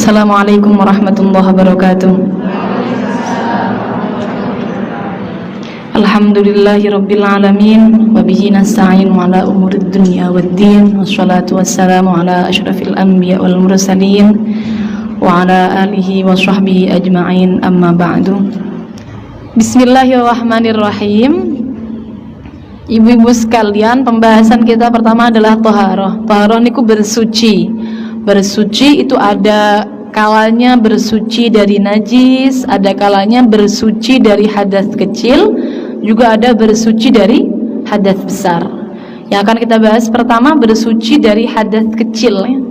Assalamualaikum warahmatullahi wabarakatuh. Alhamdulillahi rabbil alamin, wabihi nasta'in ala umurid dunya waddin, wassalatu wassalamu ala ashrafil anbiya wal mursalin wa ala alihi wa sahbihi ajma'in, amma ba'du. Bismillahirrahmanirrahim. Ibu-ibu sekalian, pembahasan kita pertama adalah toharoh. Toharoh niku bersuci. Bersuci itu ada kalanya bersuci dari najis, ada kalanya bersuci dari hadas kecil, juga ada bersuci dari hadas besar. Yang akan kita bahas pertama bersuci dari hadas kecil ya.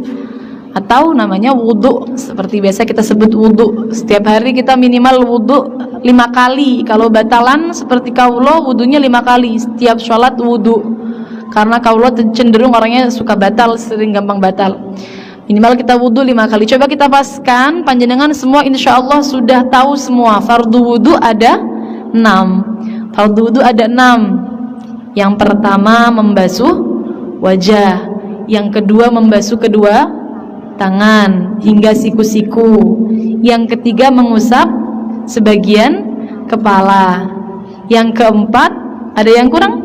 Atau namanya wudhu, seperti biasa kita sebut wudhu. Setiap hari kita minimal wudhu 5 kali. Kalau batalan seperti kaulo, wudhunya 5 kali setiap sholat wudhu. Karena kaulo cenderung orangnya suka batal, sering gampang batal. Minimal kita wudhu 5 kali. Coba kita paskan, panjenengan semua insya Allah sudah tahu semua. Fardu wudhu ada 6. Fardu wudhu ada 6. Yang pertama membasuh wajah, yang kedua membasuh kedua tangan hingga siku-siku, yang ketiga mengusap sebagian kepala, yang keempat ada yang kurang?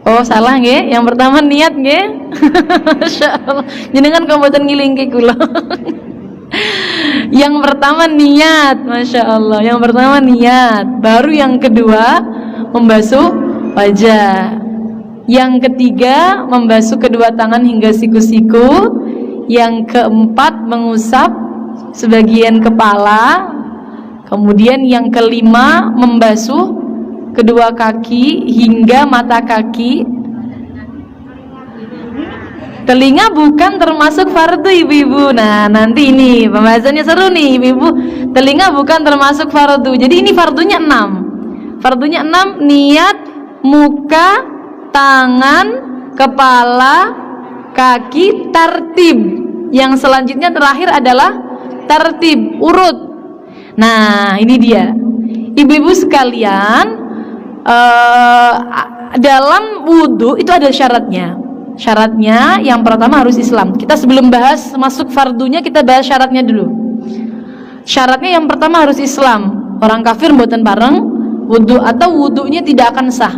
Oh salah nggih, yang pertama niat nggih. Masyaallah, jenengan komboten ngilingke kula. Yang pertama niat, Masya Allah. Yang pertama niat, baru yang kedua membasuh wajah, yang ketiga membasuh kedua tangan hingga siku-siku, yang keempat mengusap sebagian kepala, kemudian yang kelima membasuh kedua kaki hingga mata kaki. Telinga bukan termasuk fardu ibu-ibu. Nah nanti ini pembahasannya seru nih ibu-ibu. Telinga bukan termasuk fardu. Jadi ini fardunya 6. Fardunya 6, niat, muka, tangan, kepala, kaki, tartib. Yang selanjutnya terakhir adalah tartib, urut. Nah ini dia ibu-ibu sekalian. Dalam wudhu itu ada syaratnya. Syaratnya yang pertama harus Islam. Kita sebelum bahas masuk fardunya, kita bahas syaratnya dulu. Syaratnya yang pertama harus Islam. Orang kafir mboten bareng wudhu atau wudhunya tidak akan sah.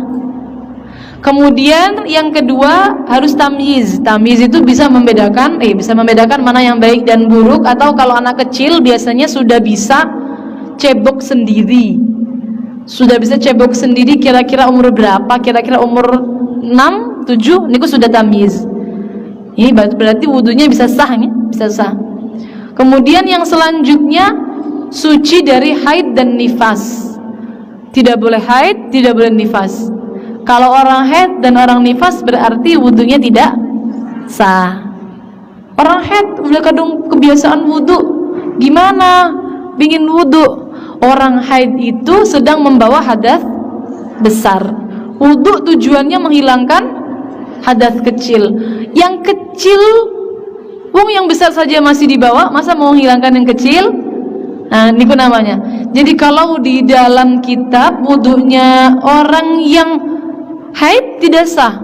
Kemudian yang kedua harus tamyiz. Tamyiz itu bisa membedakan mana yang baik dan buruk. Atau kalau anak kecil biasanya sudah bisa cebok sendiri. Sudah bisa cebok sendiri kira-kira umur berapa? Kira-kira umur 6, 7 niku sudah tamyiz. Ini berarti wudhunya bisa sah nih, bisa sah. Kemudian yang selanjutnya suci dari haid dan nifas. Tidak boleh haid, tidak boleh nifas. Kalau orang haid dan orang nifas berarti wudhunya tidak sah. Orang haid udah kadung kebiasaan wudhu, gimana? Bingin wudhu. Orang haid itu sedang membawa hadas besar. Wudhu tujuannya menghilangkan hadas kecil. Yang kecil, wong yang besar saja masih dibawa, masa mau menghilangkan yang kecil? Nah, niku namanya. Jadi kalau di dalam kitab wudhunya orang yang haid tidak sah.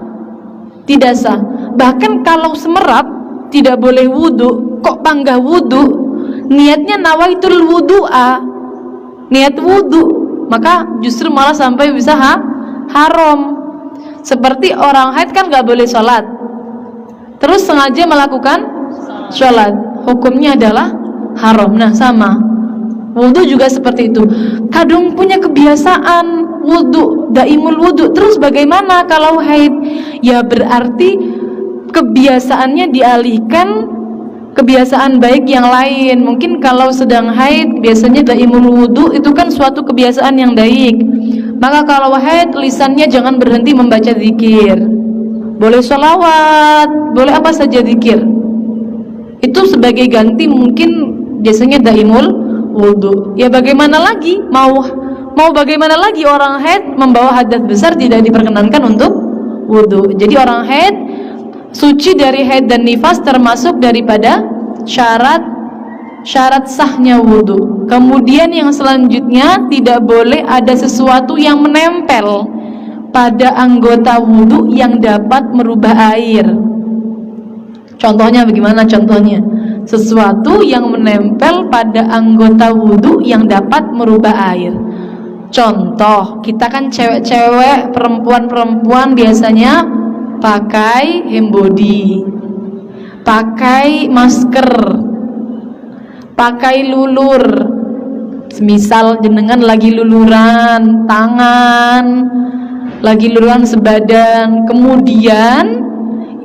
Tidak sah. Bahkan kalau semerap tidak boleh wudhu. Kok panggah wudhu? Niatnya nawaitul wudhu'a, niat wudhu, maka justru malah sampai bisa haram. Seperti orang haid kan gak boleh sholat, terus sengaja melakukan sholat, hukumnya adalah haram. Nah sama wudhu juga seperti itu. Kadung punya kebiasaan wudhu, daimul wudhu, terus bagaimana kalau haid? Ya berarti kebiasaannya dialihkan kebiasaan baik yang lain. Mungkin kalau sedang haid biasanya daimul wudhu itu kan suatu kebiasaan yang baik. Maka kalau haid lisannya jangan berhenti membaca zikir. Boleh sholawat, boleh apa saja zikir. Itu sebagai ganti mungkin biasanya daimul wudhu. Ya bagaimana lagi? Mau bagaimana lagi orang haid membawa hadas besar tidak diperkenankan untuk wudhu. Jadi orang haid suci dari haid dan nifas termasuk daripada syarat sahnya wudhu. Kemudian yang selanjutnya tidak boleh ada sesuatu yang menempel pada anggota wudhu yang dapat merubah air. Contohnya bagaimana contohnya? sesuatu yang menempel pada anggota wudhu yang dapat merubah air. Contoh, kita kan cewek-cewek, perempuan-perempuan biasanya pakai hand body, pakai masker, pakai lulur. Semisal jenengan lagi luluran tangan, lagi luluran sebadan, kemudian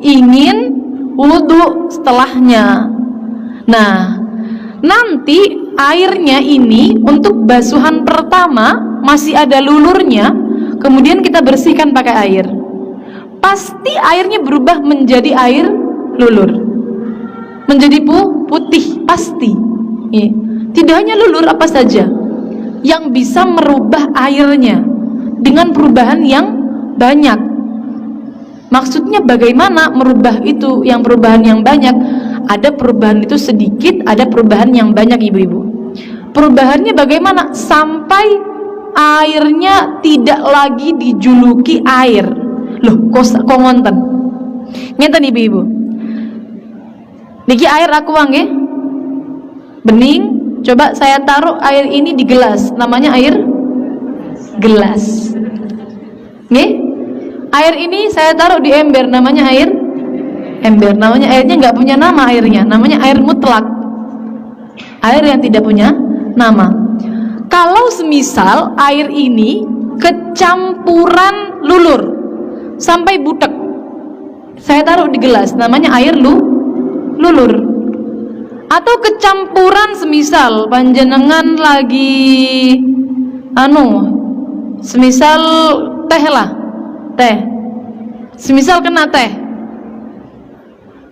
ingin wudhu setelahnya. Nah, nanti airnya ini untuk basuhan pertama masih ada lulurnya, kemudian kita bersihkan pakai air. Pasti airnya berubah menjadi air lulur, menjadi putih, pasti. Tidak hanya lulur, apa saja yang bisa merubah airnya dengan perubahan yang banyak. Maksudnya bagaimana merubah itu, yang perubahan yang banyak? Ada perubahan itu sedikit, ada perubahan yang banyak, ibu-ibu. Perubahannya bagaimana? Sampai airnya tidak lagi dijuluki air. Loh, kok ngonten? Ngeten ibu-ibu. Niki air aqua nggih. Bening, coba saya taruh air ini di gelas, namanya air gelas. Nggih? Air ini saya taruh di ember, namanya air ember. Namanya airnya nggak punya nama airnya, namanya air mutlak. Air yang tidak punya nama. Kalau semisal air ini kecampuran lulur sampai butek, saya taruh di gelas, namanya air lulur. Atau kecampuran semisal panjenengan lagi semisal teh lah, teh, semisal kena teh,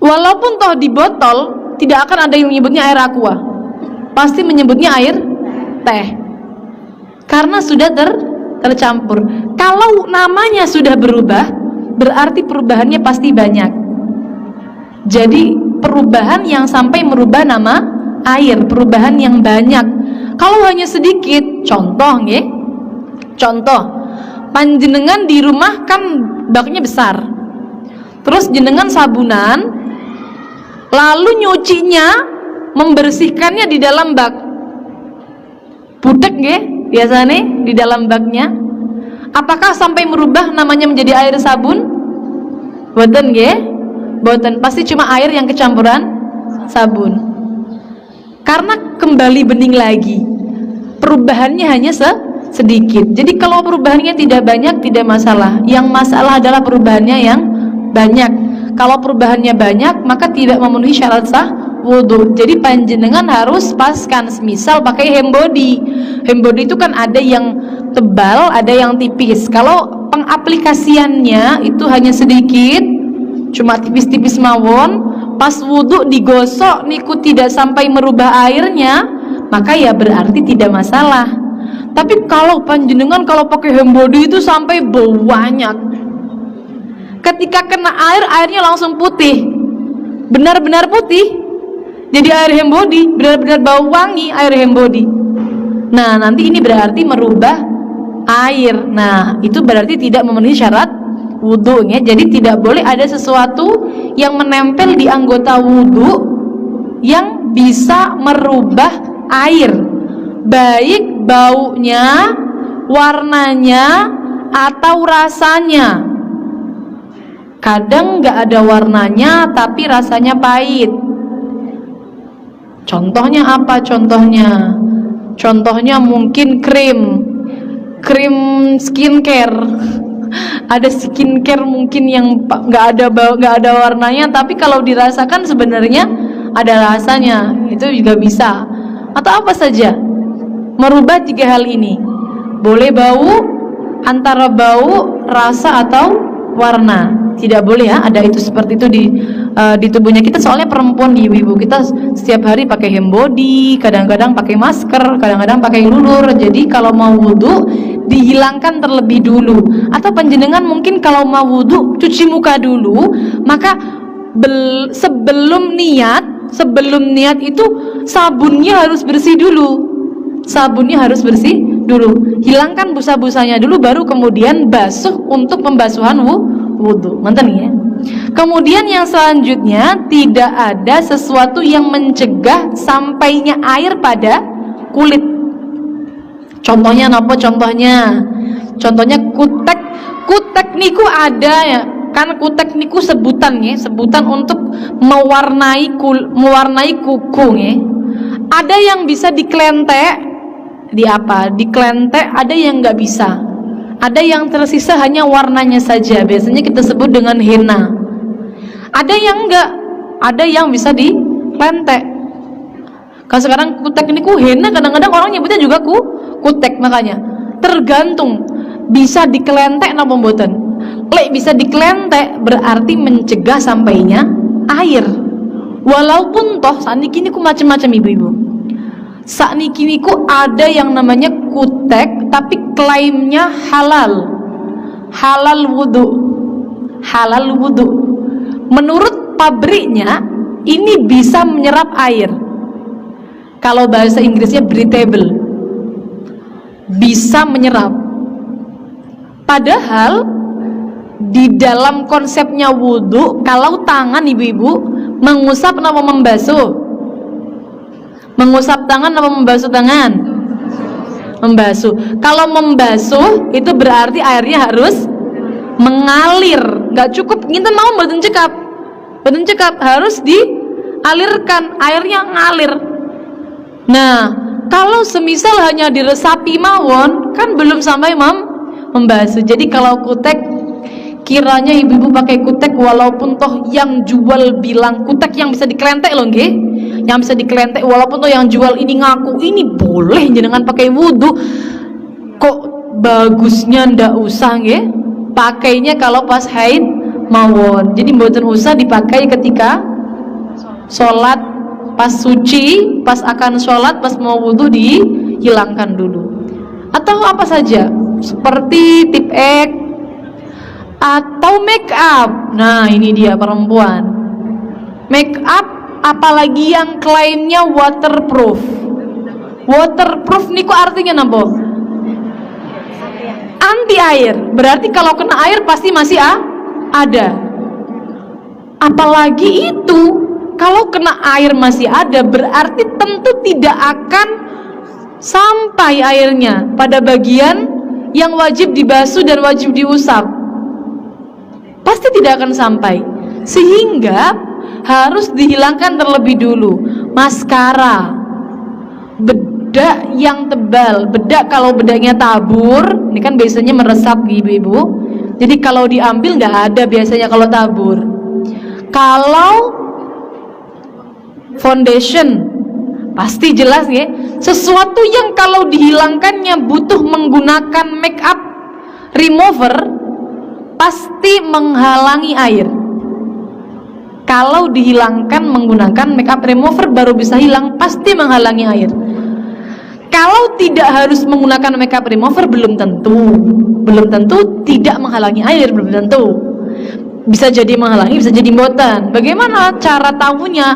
walaupun toh di botol tidak akan ada yang menyebutnya air aqua, pasti menyebutnya air teh karena sudah tercampur. Kalau namanya sudah berubah, berarti perubahannya pasti banyak. Jadi perubahan yang sampai merubah nama air, perubahan yang banyak. Kalau hanya sedikit, contoh nggih, contoh panjenengan di rumah kan baknya besar, terus jenengan sabunan, lalu nyucinya, membersihkannya di dalam bak, budek nggih biasanya di dalam baknya. Apakah sampai merubah namanya menjadi air sabun? Boten nggih, boten, pasti cuma air yang kecampuran sabun. Karena kembali bening lagi, perubahannya hanya sedikit. Jadi kalau perubahannya tidak banyak, tidak masalah. Yang masalah adalah perubahannya yang banyak. Kalau perubahannya banyak, maka tidak memenuhi syarat sah wudhu. Jadi panjenengan harus paskan. Misal pakai hand body. Hand body itu kan ada yang tebal, ada yang tipis. Kalau pengaplikasiannya itu hanya sedikit, cuma tipis-tipis mawon, pas wudhu digosok niku tidak sampai merubah airnya, maka ya berarti tidak masalah. Tapi kalau panjenengan kalau pakai hand body itu sampai banyak, ketika kena air, airnya langsung putih, benar-benar putih. Jadi air hand body benar-benar bau wangi air hand body. Nah, nanti ini berarti merubah air. Nah, itu berarti tidak memenuhi syarat wudhunya. Jadi tidak boleh ada sesuatu yang menempel di anggota wudhu yang bisa merubah air, baik baunya, warnanya, atau rasanya. Kadang nggak ada warnanya tapi rasanya pahit. Contohnya apa? Contohnya mungkin krim skincare. Ada skincare mungkin yang nggak ada warnanya, tapi kalau dirasakan sebenarnya ada rasanya, itu juga bisa. Atau apa saja, merubah tiga hal ini. Boleh bau, antara bau, rasa, atau warna. Tidak boleh ya ada itu seperti itu di tubuhnya kita. Soalnya perempuan, di ibu-ibu kita setiap hari pakai hand body, kadang-kadang pakai masker, kadang-kadang pakai lulur. Jadi kalau mau wudhu dihilangkan terlebih dulu. Atau panjenengan mungkin kalau mau wudhu cuci muka dulu, maka sebelum niat itu sabunnya harus bersih dulu. Hilangkan busa-busanya dulu, baru kemudian basuh untuk pembasuhan wudhu. Mantan ya. Kemudian yang selanjutnya, tidak ada sesuatu yang mencegah sampainya air pada kulit. Contohnya apa? Contohnya kutek. Kutek niku ada ya, kan kutek niku sebutan ya, sebutan untuk mewarnai kuku ya. Ada yang bisa diklentek, diklentek, ada yang nggak bisa. Ada yang tersisa hanya warnanya saja, biasanya kita sebut dengan henna. Ada yang enggak, ada yang bisa diklentek. Kalau sekarang kutek niku henna, kadang-kadang orang nyebutnya juga kutek, makanya tergantung bisa diklentek napa mboten. Lek bisa diklentek berarti mencegah sampainya air. Walaupun toh sakniki niku macam-macam ibu-ibu. Sakniki niku ada yang namanya kutek tapi klaimnya halal wudu. Menurut pabriknya ini bisa menyerap air. Kalau bahasa Inggrisnya breathable, bisa menyerap. Padahal di dalam konsepnya wudu, kalau tangan ibu-ibu mengusap atau membasuh? Mengusap tangan atau membasuh tangan? Membasuh. Kalau membasuh itu berarti airnya harus mengalir. Gak cukup kita mau mboten cekap, harus dialirkan, airnya ngalir. Nah, kalau semisal hanya diresapi mawon, kan belum sampai membasuh. Jadi kalau kutek, kiranya ibu-ibu pakai kutek, walaupun toh yang jual bilang kutek yang bisa diklentek loh nggih, yang bisa diklentek, walaupun toh yang jual ini ngaku ini boleh jenengan pakai wudu, kok bagusnya ndak usah nggih, pakainya kalau pas haid mawon. Jadi mboten usah dipakai ketika sholat, pas suci, pas akan sholat, pas mau wudu dihilangkan dulu. Atau apa saja, seperti tip X atau make up. Nah ini dia perempuan, make up apalagi yang klaimnya waterproof. Waterproof niku artinya napa? Anti air. Berarti kalau kena air pasti masih ada. Apalagi itu, kalau kena air masih ada, berarti tentu tidak akan sampai airnya pada bagian yang wajib dibasuh dan wajib diusap. Pasti tidak akan sampai, sehingga harus dihilangkan terlebih dulu. Maskara, bedak yang tebal, bedak kalau bedaknya tabur, ini kan biasanya meresap ibu-ibu. Jadi kalau diambil nggak ada biasanya kalau tabur. Kalau foundation pasti jelas ya, sesuatu yang kalau dihilangkannya butuh menggunakan make up remover, pasti menghalangi air. Kalau dihilangkan menggunakan make up remover baru bisa hilang, pasti menghalangi air. Kalau tidak harus menggunakan make up remover belum tentu tidak menghalangi air, belum tentu. Bisa jadi menghalangi, bisa jadi mboten. Bagaimana cara tahunya?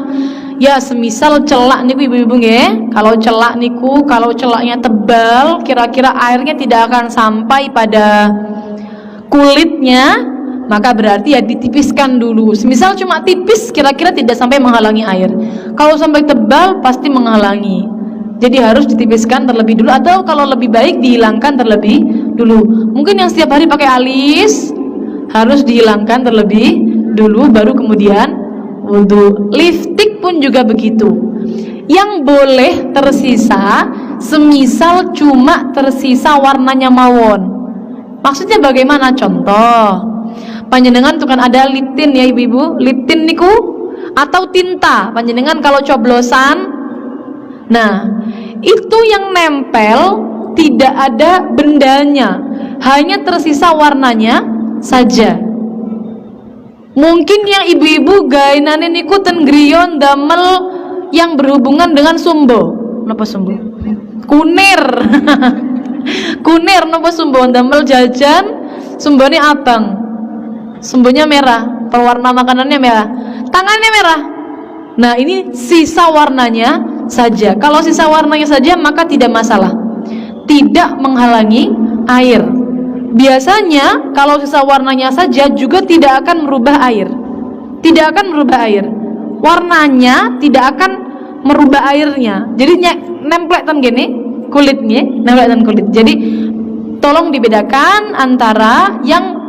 Ya semisal celak niku ibu-ibu nggih. Kalau celak niku, kalau celaknya tebal, kira-kira airnya tidak akan sampai pada kulitnya, maka berarti ya ditipiskan dulu. Semisal cuma tipis, kira-kira tidak sampai menghalangi air. Kalau sampai tebal pasti menghalangi. Jadi harus ditipiskan terlebih dulu, atau kalau lebih baik dihilangkan terlebih dulu. Mungkin yang setiap hari pakai alis harus dihilangkan terlebih dulu baru kemudian wudu. Lipstik pun juga begitu. Yang boleh tersisa semisal cuma tersisa warnanya mawon. Maksudnya bagaimana? Contoh, panjenengan tuh kan ada lip tint ya ibu-ibu, lip tint niku atau tinta panjenengan kalau coblosan. Nah, itu yang nempel tidak ada bendanya, hanya tersisa warnanya saja. Mungkin yang ibu-ibu gaenane niku ten griyon damel yang berhubungan dengan sumbo. Napa sumbo? Kunir. Kunir napa sumbo damel jajan, sumbone abang. Sumbonya merah, pewarna makanannya merah, tangannya merah. Nah, ini sisa warnanya saja. Kalau sisa warnanya saja maka tidak masalah, tidak menghalangi air. Biasanya kalau sisa warnanya saja juga tidak akan merubah air. Tidak akan merubah air. Warnanya tidak akan merubah airnya. Jadi nempletan gini kulitnya, nempletan kulit. Jadi tolong dibedakan antara yang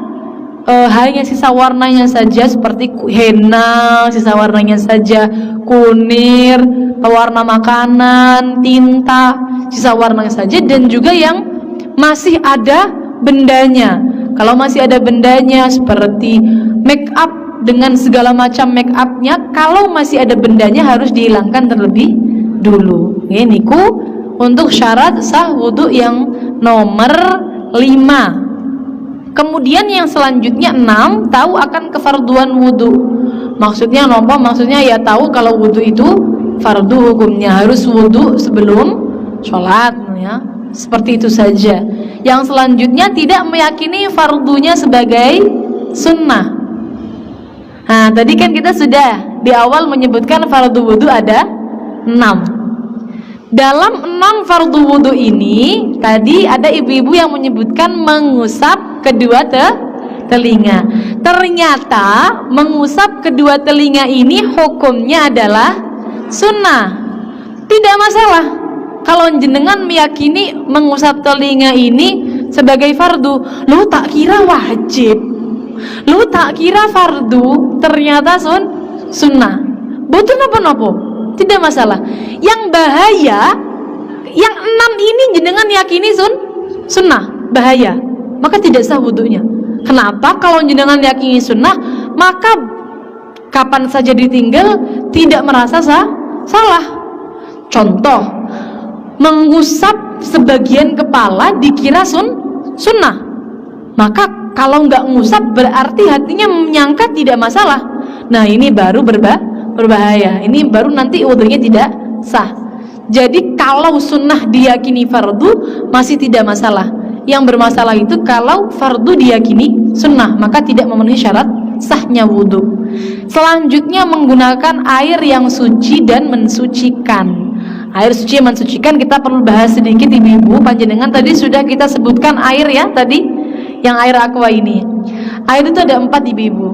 hanya sisa warnanya saja seperti henna, sisa warnanya saja, kunir, warna makanan, tinta, sisa warnanya saja, dan juga yang masih ada bendanya. Kalau masih ada bendanya seperti make up dengan segala macam make upnya, kalau masih ada bendanya harus dihilangkan terlebih dulu. Ini untuk syarat sah wudu yang nomor 5. Kemudian yang selanjutnya 6, tahu akan kefarduan wudu. Maksudnya apa? Maksudnya ya tahu kalau wudu itu fardu hukumnya, harus wudu sebelum sholat ya. Seperti itu saja. Yang selanjutnya tidak meyakini fardunya sebagai sunnah. Nah, tadi kan kita sudah di awal menyebutkan fardu wudu ada 6. Dalam 6 fardu wudu ini, tadi ada ibu-ibu yang menyebutkan mengusap kedua telinga. Ternyata mengusap kedua telinga ini hukumnya adalah sunnah. Tidak masalah kalau jenengan meyakini mengusap telinga ini sebagai fardu. Lu tak kira wajib, lu tak kira fardu, ternyata sunnah. Betul napa-napa? Tidak masalah. Yang bahaya yang 6 ini jenengan yakini sunnah, bahaya, maka tidak sah wudunya. Kenapa? Kalau jenengan yakini sunnah, maka kapan saja ditinggal tidak merasa salah. Contoh, mengusap sebagian kepala dikira sunnah, maka kalau nggak ngusap berarti hatinya menyangka tidak masalah. Nah, ini baru berbahaya. Ini baru nanti wudunya tidak sah. Jadi kalau sunnah diyakini fardu masih tidak masalah. Yang bermasalah itu kalau fardu diyakini sunnah, maka tidak memenuhi syarat sahnya wudu. Selanjutnya menggunakan air yang suci dan mensucikan. Air suci yang mensucikan kita perlu bahas sedikit ibu-ibu. Panjenengan tadi sudah kita sebutkan air ya tadi, yang air aqua ini. Air itu ada 4 ibu-ibu.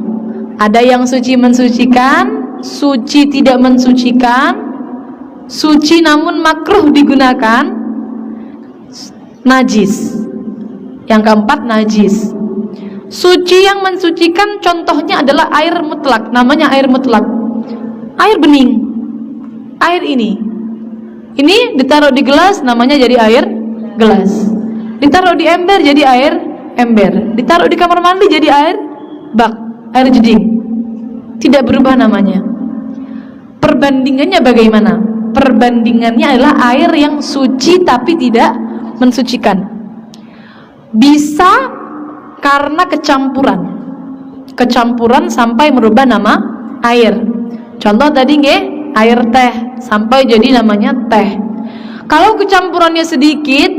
Ada yang suci mensucikan, suci tidak mensucikan, suci namun makruh digunakan, najis. Yang keempat najis. Suci yang mensucikan contohnya adalah air mutlak, namanya air mutlak. Air bening. Air ini ditaruh di gelas namanya jadi air gelas. Ditaruh di ember jadi air ember. Ditaruh di kamar mandi jadi air bak, air jeding. Tidak berubah namanya. Perbandingannya bagaimana? Perbandingannya adalah air yang suci tapi tidak mensucikan. Bisa karena kecampuran sampai merubah nama air. Contoh tadi air teh sampai jadi namanya teh. Kalau kecampurannya sedikit,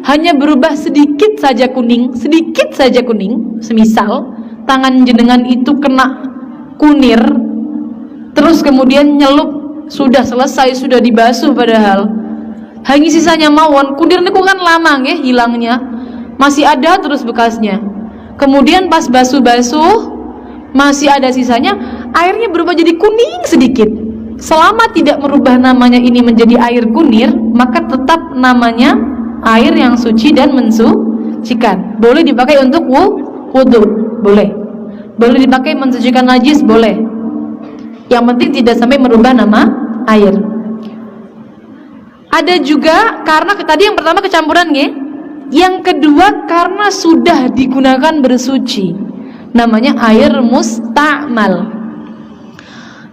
hanya berubah sedikit saja kuning, semisal tangan jenengan itu kena kunir, terus kemudian nyelup, sudah selesai, sudah dibasuh, padahal hanya sisanya mawon. Kunir niku kan lama hilangnya, masih ada terus bekasnya. Kemudian pas basuh masih ada sisanya, airnya berubah jadi kuning sedikit. Selama tidak merubah namanya ini menjadi air kunir, maka tetap namanya air yang suci dan mensucikan. Boleh dipakai untuk wudu, boleh. Boleh dipakai mensucikan najis, boleh. Yang penting tidak sampai merubah nama air. Ada juga karena tadi yang pertama kecampuran yang kedua karena sudah digunakan bersuci, namanya air musta'mal.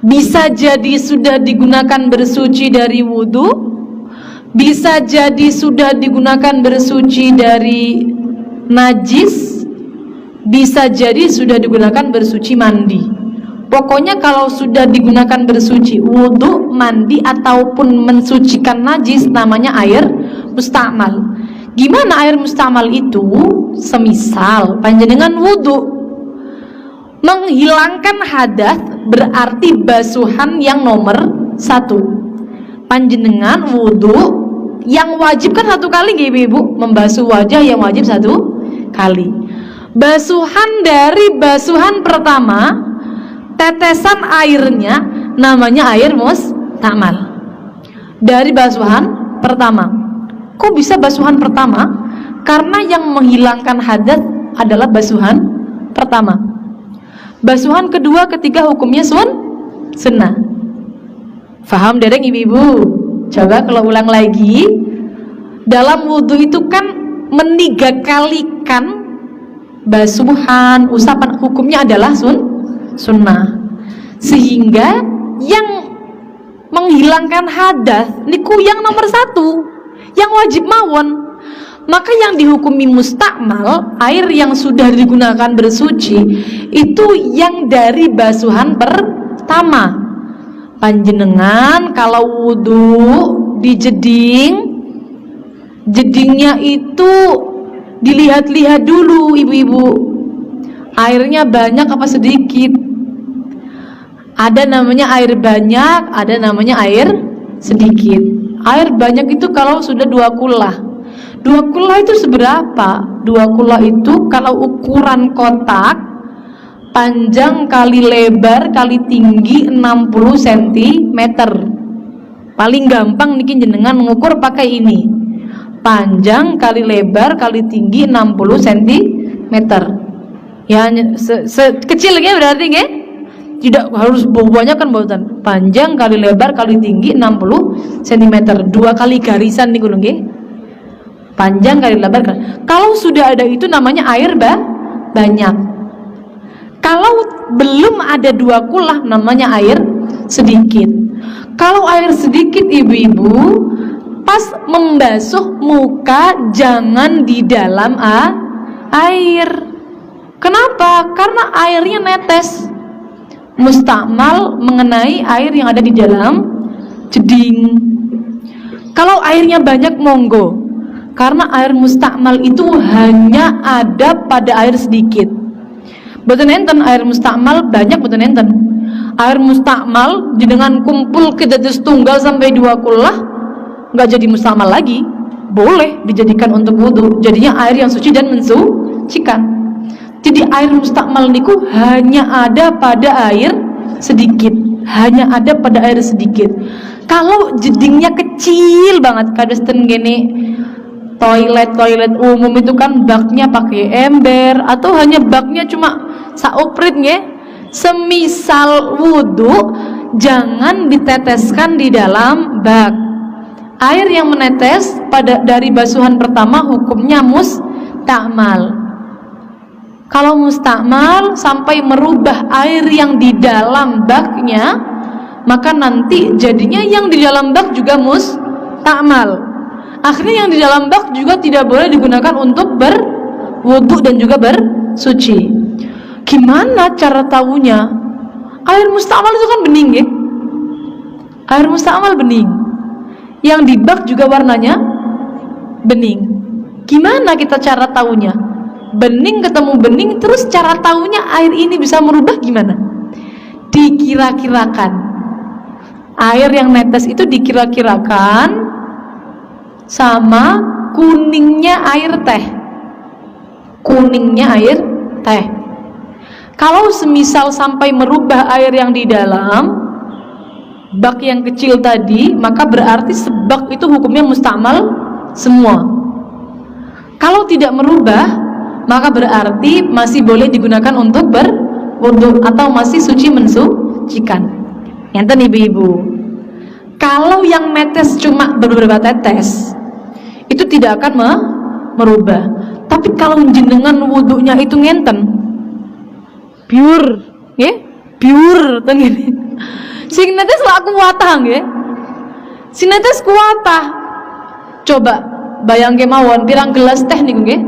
Bisa jadi sudah digunakan bersuci dari wudu, bisa jadi sudah digunakan bersuci dari najis, bisa jadi sudah digunakan bersuci mandi. Pokoknya kalau sudah digunakan bersuci wudu, mandi ataupun mensucikan najis, namanya air musta'mal. Gimana air musta'mal itu? Semisal panjenengan wudu, menghilangkan hadas berarti basuhan yang nomor 1. Panjenengan wudu yang wajib kan 1 kali ibu-ibu, membasuh wajah yang wajib 1 kali. Basuhan dari basuhan pertama, tetesan airnya namanya air mustakmal. Dari basuhan pertama. Kok bisa basuhan pertama? Karena yang menghilangkan hadas adalah basuhan pertama. Basuhan kedua, ketiga hukumnya sunnah. Faham dereng ibu-ibu? Coba kalau ulang lagi. Dalam wudhu itu kan meniga kalikan basuhan, usapan, hukumnya adalah sunnah. Sehingga yang menghilangkan hadas niku yang nomor satu, yang wajib mawon. Maka yang dihukumi mustakmal, air yang sudah digunakan bersuci, itu yang dari basuhan pertama. Panjenengan kalau wudhu di jedingnya itu dilihat-lihat dulu ibu-ibu, airnya banyak apa sedikit. Ada namanya air banyak, ada namanya air sedikit. Air banyak itu kalau sudah 2 kullah. 2 kullah itu seberapa? 2 kullah itu kalau ukuran kotak, panjang kali lebar kali tinggi 60 cm. Paling gampang niki jenengan mengukur pakai ini. Panjang kali lebar kali tinggi 60 cm. Ya, kecilnya berarti nggih? Tidak harus banyak kan mboten. Panjang kali lebar kali tinggi 60 cm. 2 kali garisan niku lho nggih. Panjang kali lebar. Kalau sudah ada itu namanya air banyak. Kalau belum ada 2 kullah namanya air sedikit. Kalau air sedikit ibu-ibu, pas membasuh muka jangan di dalam air. Kenapa? Karena airnya netes. Mustakmal mengenai air yang ada di dalam jeding. Kalau airnya banyak monggo. Karena air mustakmal itu hanya ada pada air sedikit. Boten enten air mustakmal banyak, boten enten. Air mustakmal dengan kumpul ke dados tunggal sampai 2 kullah enggak jadi mustakmal lagi. Boleh dijadikan untuk wudu. Jadinya air yang suci dan mensucikan. Jadi air mustakmal niku hanya ada pada air sedikit, hanya ada pada air sedikit. Kalau jedingnya kecil banget, kados ten gini toilet umum itu kan baknya pakai ember atau hanya baknya cuma sauprit nggih. Semisal wudu jangan diteteskan di dalam bak. Air yang menetes dari basuhan pertama hukumnya mustakmal. Kalau mustakmal sampai merubah air yang di dalam baknya, maka nanti jadinya yang di dalam bak juga mustakmal. Akhirnya yang di dalam bak juga tidak boleh digunakan untuk berwudu dan juga bersuci. Gimana cara tahunya? Air mustakmal itu kan bening ya? Air mustakmal bening. Yang di bak juga warnanya bening. Gimana kita cara tahunya? Bening ketemu bening, terus cara tahunya air ini bisa merubah gimana? Dikira-kirakan. Air yang netes itu dikira-kirakan sama kuningnya air teh. Kuningnya air teh. Kalau semisal sampai merubah air yang di dalam bak yang kecil tadi, maka berarti sebak itu hukumnya mustakmal semua. Kalau tidak merubah, maka berarti masih boleh digunakan untuk berwudu atau masih suci mensucikan. Ngenten ibu-ibu. Kalau yang netes cuma beberapa tetes, itu tidak akan merubah. Tapi kalau jenengan wudunya itu ngenten, pure, ya, pure, tengene. Sing netes lah kuatah, ya. Sing netes kuatah. Coba bayangke mawon pirang gelas teh niku nggih.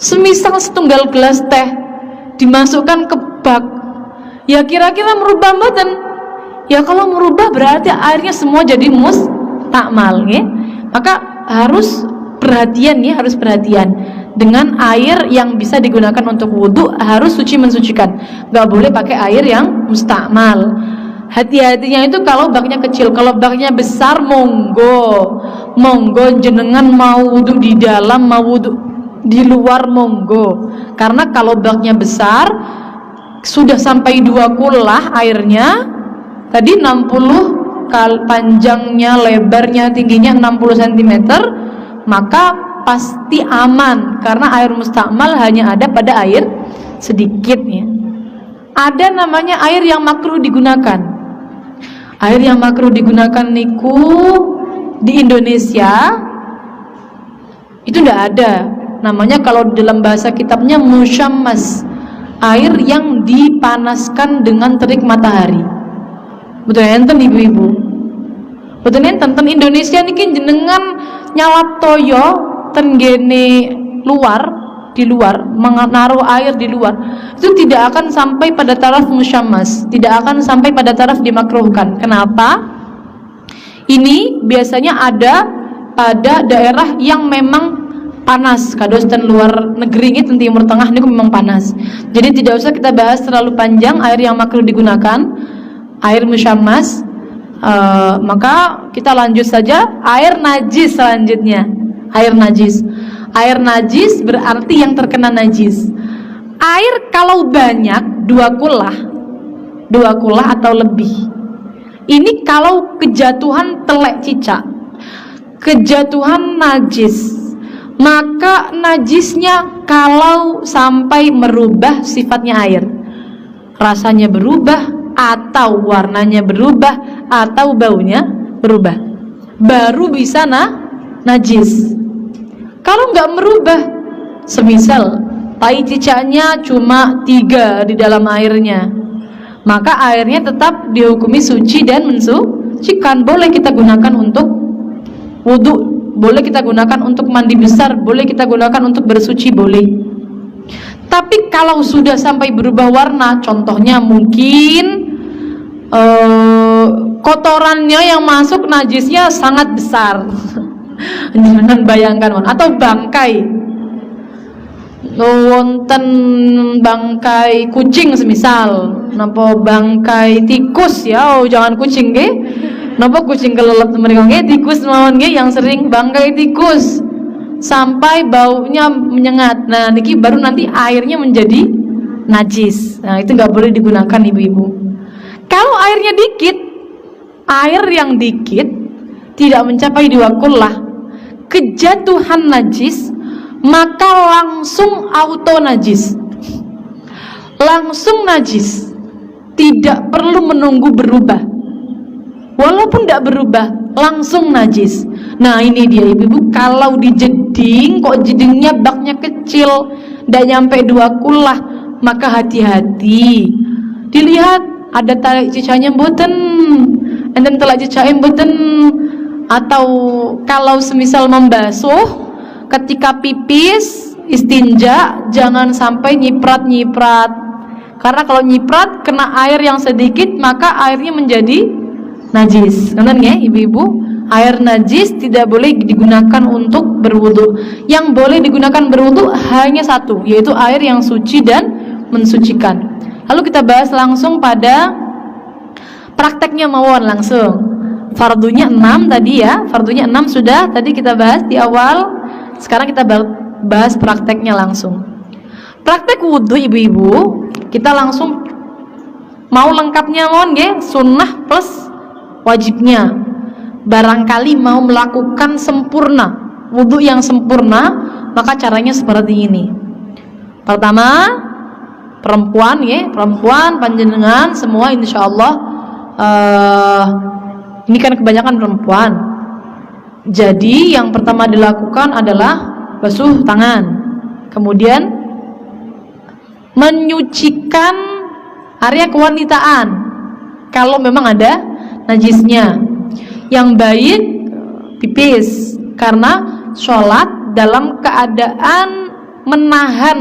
Semisal setunggal gelas teh dimasukkan ke bak, ya kira-kira merubah mboten? Ya kalau merubah berarti airnya semua jadi mustakmal, ya. Maka harus perhatian ya, harus perhatian dengan air yang bisa digunakan untuk wudhu, harus suci mensucikan. Gak boleh pakai air yang mustakmal. Hati-hatinya itu kalau baknya kecil. Kalau baknya besar monggo jenengan mau wudhu di dalam, mau wudhu di luar monggo, karena kalau baknya besar sudah sampai 2 kullah airnya tadi 60 panjangnya, lebarnya, tingginya 60 cm, maka pasti aman karena air mustakmal hanya ada pada air sedikitnya. Ada namanya air yang makruh digunakan. Air yang makruh digunakan niku di Indonesia itu tidak ada. Namanya kalau dalam bahasa kitabnya musyammas, air yang dipanaskan dengan terik matahari. Betul enten ibu-ibu. Betul enten Indonesia niki jenengan nyalap toyo tenggene luar, di luar, menaruh air di luar, itu tidak akan sampai pada taraf musyammas, tidak akan sampai pada taraf dimakruhkan. Kenapa? Ini biasanya ada pada daerah yang memang panas, kados dan luar negeri ini Timur Tengah ini memang panas. Jadi tidak usah kita bahas terlalu panjang air yang makruh digunakan, air musyammas. Maka kita lanjut saja air najis selanjutnya. Air najis. Air najis berarti yang terkena najis. Air kalau banyak 2 kullah atau lebih. Ini kalau kejatuhan telek cicak, kejatuhan najis, maka najisnya kalau sampai merubah sifatnya air, rasanya berubah, atau warnanya berubah, atau baunya berubah, baru bisa najis. Kalau nggak merubah, semisal tai cicaknya cuma 3 di dalam airnya, maka airnya tetap dihukumi suci dan mensucikan. Boleh kita gunakan untuk wudhu, boleh kita gunakan untuk mandi besar, boleh kita gunakan untuk bersuci, boleh. Tapi kalau sudah sampai berubah warna, contohnya mungkin kotorannya yang masuk najisnya sangat besar, jangan bayangkan, atau bangkai, wonten bangkai kucing semisal, napa bangkai tikus ya, jangan kucing nggih, napa kucing kelelep mereka nggih, tikus mawon nggih yang sering bangkai tikus sampai baunya menyengat. Nah niki baru nanti airnya menjadi najis. Nah itu nggak boleh digunakan ibu-ibu. Kalau airnya dikit, air yang dikit tidak mencapai 2 kullah, kejatuhan najis, maka langsung auto najis, langsung najis, tidak perlu menunggu berubah. Walaupun tidak berubah, langsung najis. Nah ini dia ibu-ibu, kalau dijeding, kok jedingnya baknya kecil, tidak nyampe 2 kullah, maka hati-hati. Dilihat ada telak cicaknya mboten, enten telak cicaknya mboten, atau kalau semisal membasuh ketika pipis istinja jangan sampai nyiprat-nyiprat, karena kalau nyiprat kena air yang sedikit maka airnya menjadi najis. Ngoten ya ibu-ibu, air najis tidak boleh digunakan untuk berwudu. Yang boleh digunakan berwudu hanya satu, yaitu air yang suci dan mensucikan. Lalu kita bahas langsung pada prakteknya mawon langsung. Fardunya 6 tadi ya, fardunya 6 sudah tadi kita bahas di awal. Sekarang kita bahas prakteknya langsung. Praktek wudu ibu-ibu, kita langsung mau lengkapnya mohon nggih, sunnah plus wajibnya. Barangkali mau melakukan sempurna, wudu yang sempurna, maka caranya seperti ini. Pertama, perempuan ya, perempuan panjenengan semua insyaallah ini kan kebanyakan perempuan. Jadi yang pertama dilakukan adalah basuh tangan, kemudian menyucikan area kewanitaan kalau memang ada najisnya. Yang baik pipis, karena sholat dalam keadaan menahan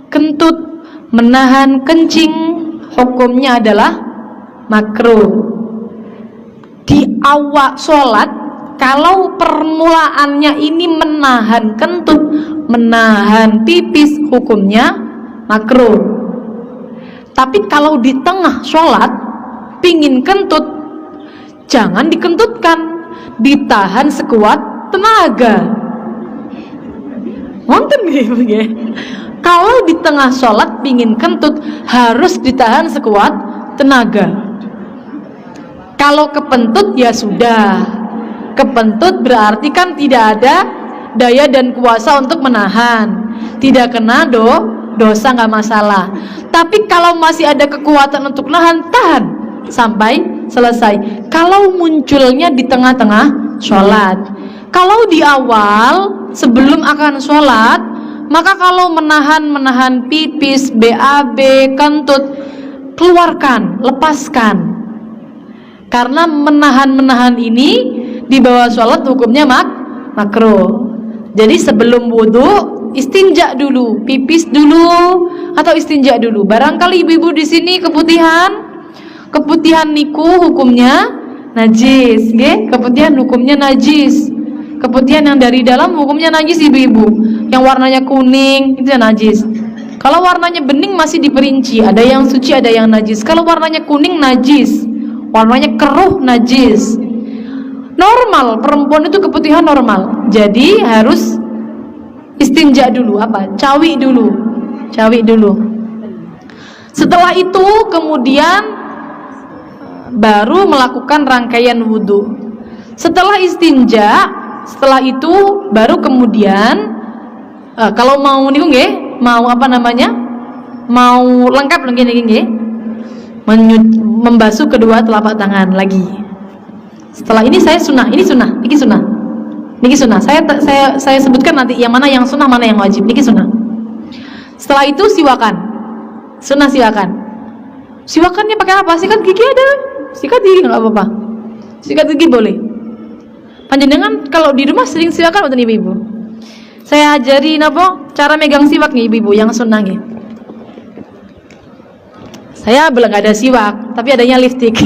kentut, menahan kencing, hukumnya adalah makruh. Di awal sholat, kalau permulaannya ini menahan kentut, menahan pipis, hukumnya makruh. Tapi kalau di tengah sholat pingin kentut, jangan dikentutkan, ditahan sekuat tenaga. Wonten nggih. Kalau di tengah sholat pingin kentut harus ditahan sekuat tenaga. Kalau kepentut ya sudah. Kepentut berarti kan tidak ada daya dan kuasa untuk menahan. Tidak kena dosa, nggak masalah. Tapi kalau masih ada kekuatan untuk nahan, tahan sampai selesai. Kalau munculnya di tengah-tengah sholat. Kalau di awal sebelum akan sholat, maka kalau menahan pipis, BAB, kentut, keluarkan, lepaskan. Karena menahan ini di bawah sholat hukumnya makruh. Jadi sebelum wudhu istinja dulu, pipis dulu atau istinja dulu. Barangkali ibu-ibu di sini keputihan niku hukumnya najis, nggih? Keputihan hukumnya najis. Keputihan yang dari dalam hukumnya najis ibu-ibu. Yang warnanya kuning itu najis. Kalau warnanya bening masih diperinci, ada yang suci, ada yang najis. Kalau warnanya kuning najis, warnanya keruh najis. Normal, perempuan itu keputihan normal. Jadi harus istinja dulu, cawi dulu. Setelah itu kemudian baru melakukan rangkaian wudhu. Setelah istinja, setelah itu baru kemudian kalau mau niku nggih, mau mau lengkap nggih, membasuh kedua telapak tangan lagi. Setelah ini saya sunnah, ini sunnah. Saya sebutkan nanti yang mana yang sunnah, mana yang wajib. Niki sunnah. Setelah itu siwakan, sunnah siwakan. Siwakannya pakai apa? Sikat gigi ada, sikat gigi nggak apa-apa. Sikat gigi boleh. Panjenengan kalau di rumah sering siwakan betul ibu-ibu. Saya ajari cara megang siwak nih ibu-ibu yang sunnah nih. Saya belum ada siwak, tapi adanya lipstik.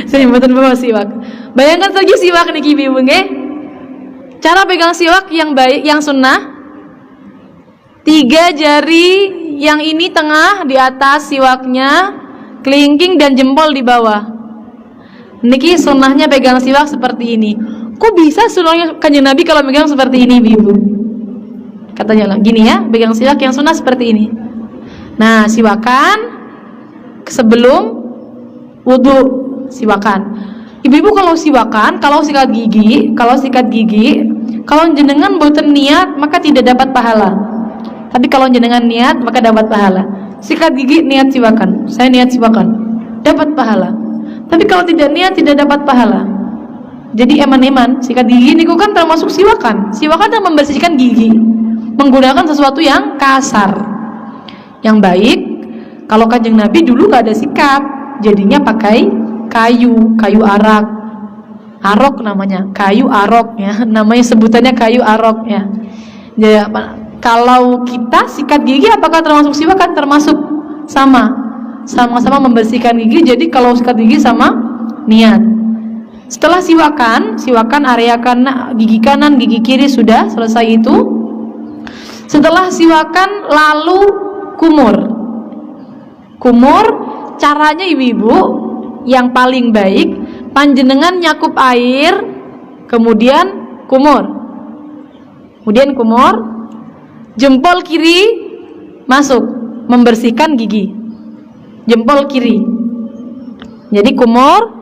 Saya betul bawa siwak. Bayangkan saja siwak nih ibu-ibu nggih. Cara pegang siwak yang baik, yang sunnah. 3 jari yang ini tengah di atas siwaknya, kelingking dan jempol di bawah. Niki sunnahnya pegang siwak seperti ini. Kok bisa sunnahnya Kanjeng Nabi kalau pegang seperti ini, ibu? Katanya lah, gini ya, pegang siwak yang sunnah seperti ini. Nah, siwakan sebelum wudhu, siwakan. Ibu-ibu kalau siwakan, kalau sikat gigi, kalau jenengan boten niat maka tidak dapat pahala. Tapi kalau jenengan niat maka dapat pahala. Sikat gigi niat siwakan, saya niat siwakan, dapat pahala. Tapi kalau tidak niat tidak dapat pahala. Jadi eman-eman sikat gigi niku kan termasuk siwakan. Siwakan yang membersihkan gigi, menggunakan sesuatu yang kasar. Yang baik kalau Kanjeng Nabi dulu nggak ada sikat, jadinya pakai kayu arok namanya, kayu arok ya, namanya sebutannya kayu arok ya. Jadi kalau kita sikat gigi apakah termasuk siwakan? Termasuk, sama-sama membersihkan gigi. Jadi kalau sikat gigi sama niat. Setelah siwakan area gigi kanan, gigi kiri sudah selesai itu. Setelah siwakan lalu kumur, caranya ibu-ibu yang paling baik, panjenengan nyakup air, kemudian kumur, jempol kiri masuk membersihkan gigi, jempol kiri. Jadi kumur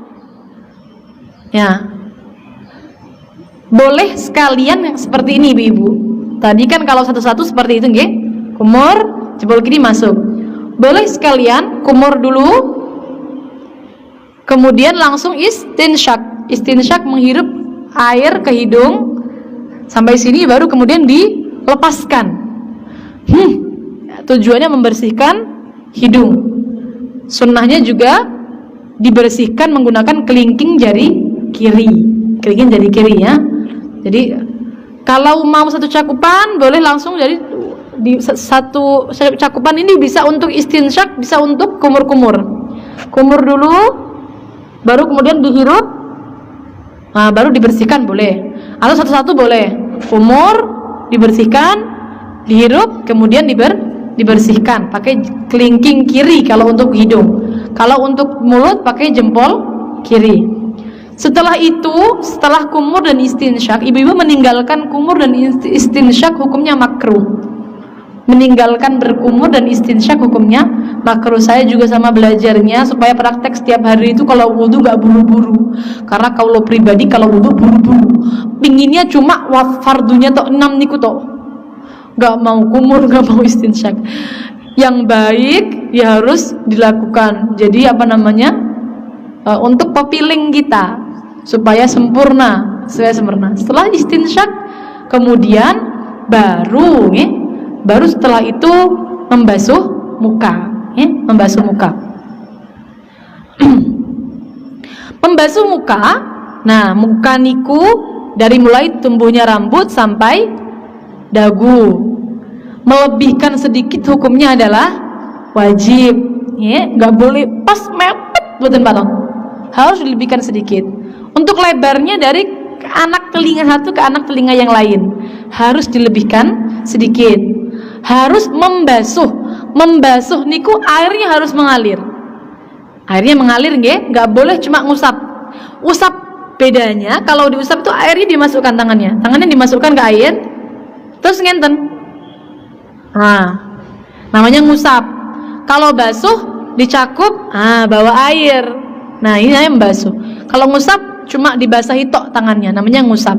ya, boleh sekalian seperti ini ibu-ibu. Tadi kan kalau satu-satu seperti itu nggih, kumur, jempol kiri masuk. Boleh sekalian kumur dulu, kemudian langsung istinsyak menghirup air ke hidung sampai sini, baru kemudian dilepaskan. Tujuannya membersihkan hidung. Sunnahnya juga dibersihkan menggunakan kelingking jari kiri ya. Jadi kalau mau satu cakupan boleh langsung, jadi di satu cakupan ini bisa untuk istinsyak, bisa untuk kumur dulu, baru kemudian dihirup, nah, baru dibersihkan boleh, atau satu-satu boleh. Kumur, dibersihkan, dihirup, kemudian dibersihkan pakai kelingking kiri kalau untuk hidung. Kalau untuk mulut pakai jempol kiri. Setelah itu, setelah kumur dan istinsyak, ibu-ibu meninggalkan kumur dan istinsyak hukumnya makruh. Meninggalkan berkumur dan istinsyak hukumnya makruh. Saya juga sama belajarnya supaya praktek setiap hari itu kalau wudu gak buru-buru. Karena kalau pribadi kalau wudu buru-buru, pinginnya cuma fardunya tok 6 niku tok, gak mau kumur, gak mau istinsyak. Yang baik ya harus dilakukan. Jadi untuk pepiling kita supaya sempurna, setelah istinsyak kemudian baru setelah itu membasuh muka, membasuh muka. Membasuh muka, nah muka niku dari mulai tumbuhnya rambut sampai dagu. Melebihkan sedikit hukumnya adalah wajib, nggak boleh pas mepet buatan patong, harus dilebihkan sedikit. Untuk lebarnya dari anak telinga satu ke anak telinga yang lain harus dilebihkan sedikit. Harus membasuh niku airnya harus mengalir. Airnya mengalir nggak boleh cuma ngusap. Usap bedanya kalau diusap itu airnya dimasukkan tangannya dimasukkan ke air terus ngenten. Nah, namanya ngusap. Kalau basuh dicakup, bawa air. Nah, ini namanya membasuh. Kalau ngusap cuma dibasahi tok tangannya, namanya ngusap.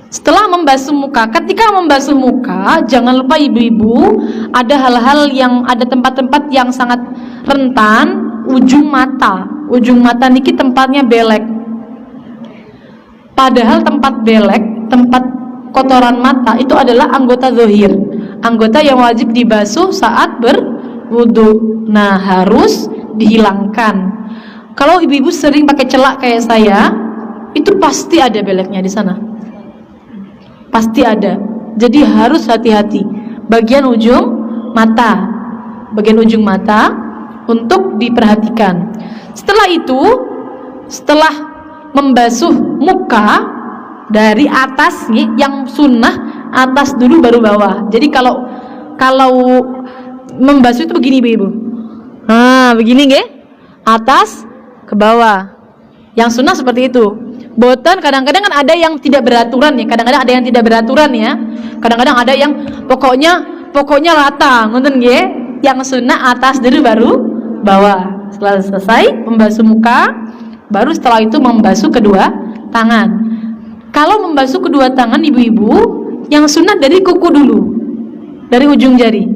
Setelah membasuh muka, ketika membasuh muka, jangan lupa ibu-ibu, ada hal-hal yang ada tempat-tempat yang sangat rentan. Ujung mata niki tempatnya belek. Padahal tempat belek, tempat kotoran mata itu adalah anggota zahir, anggota yang wajib dibasuh saat berwudu. Nah, harus dihilangkan. Kalau ibu-ibu sering pakai celak kayak saya, itu pasti ada beleknya di sana. Pasti ada. Jadi harus hati-hati. Bagian ujung mata untuk diperhatikan. Setelah itu, setelah membasuh muka dari atas yang sunnah atas dulu baru bawah. Jadi kalau membasuh itu begini ibu-ibu. Begini atas ke bawah. Yang sunnah seperti itu. Boten kadang-kadang kan ada yang tidak beraturan ya. Kadang-kadang ada yang tidak beraturan ya. Kadang-kadang ada yang pokoknya rata, ngoten nggih. Yang sunnah atas dulu baru bawah. Setelah selesai membasuh muka, baru setelah itu membasuh kedua tangan. Kalau membasuh kedua tangan ibu-ibu, yang sunnah dari kuku dulu. Dari ujung jari.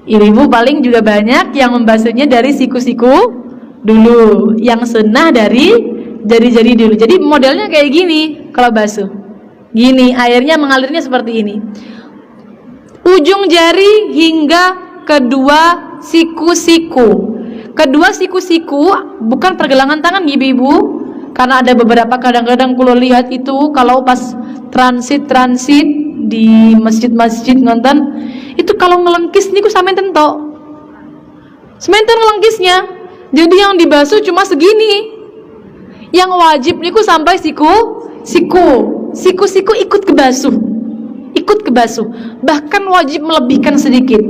Ibu-ibu paling juga banyak yang membasuhnya dari siku-siku dulu, yang sunnah dari jari-jari dulu. Jadi modelnya kayak gini kalau basuh. Gini, airnya mengalirnya seperti ini. Ujung jari hingga kedua siku-siku. Kedua siku-siku bukan pergelangan tangan ibu-ibu. Karena ada beberapa kadang-kadang kulo lihat itu kalau pas transit di masjid-masjid ngonten, itu kalau ngelengkis niku samenten tok. Sementen ngelengkisnya. Jadi yang dibasuh cuma segini. Yang wajib niku sampai siku ikut kebasuh. Bahkan wajib melebihkan sedikit.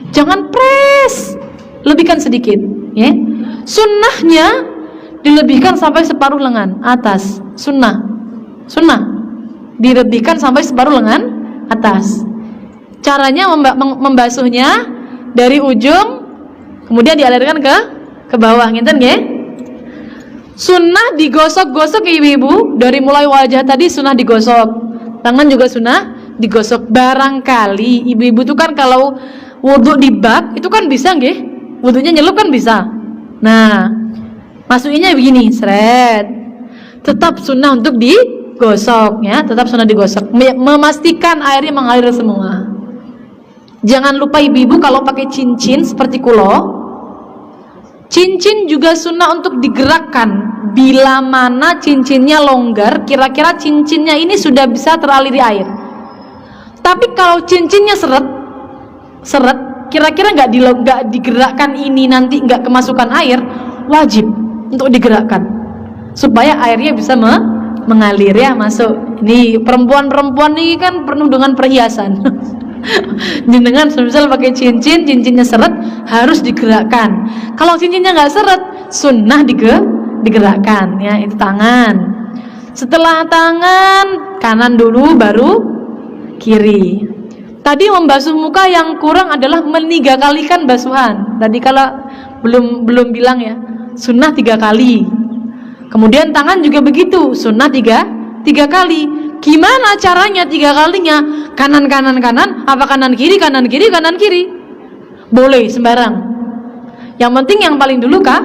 Jangan press, lebihkan sedikit. Ya. Sunnahnya dilebihkan sampai separuh lengan atas. Sunnah dilebihkan sampai separuh lengan atas. Caranya membasuhnya dari ujung, kemudian dialirkan ke bawah, ngeten nggih? Sunnah digosok-gosok ibu-ibu, dari mulai wajah tadi sunnah digosok, tangan juga sunnah digosok. Barangkali ibu-ibu itu kan kalau wudu di bak itu kan bisa nggih? Wudunya nyelup kan bisa. Nah, masukinnya begini, seret. Tetap sunnah untuk digosok ya, tetap sunnah digosok. Memastikan airnya mengalir semua. Jangan lupa ibu-ibu kalau pakai cincin seperti kulo, cincin juga sunnah untuk digerakkan. Bila mana cincinnya longgar, kira-kira cincinnya ini sudah bisa teraliri air. Tapi kalau cincinnya seret, kira-kira nggak digerakkan ini nanti nggak kemasukan air, wajib untuk digerakkan supaya airnya bisa mengalir ya masuk. Ini perempuan ini kan penuh dengan perhiasan. Jenengan misal pakai cincinnya seret harus digerakkan. Kalau cincinnya nggak seret, sunnah digerakkan ya, itu tangan. Setelah tangan kanan dulu baru kiri. Tadi membasuh muka yang kurang adalah meniga kalikan basuhan. Tadi kalau belum bilang ya, sunnah 3 kali. Kemudian tangan juga begitu, sunnah 3 kali. Gimana caranya 3 kalinya? Kanan kanan kanan, apa kanan kiri kanan kiri kanan kiri? Boleh sembarang. Yang penting yang paling dulu kah?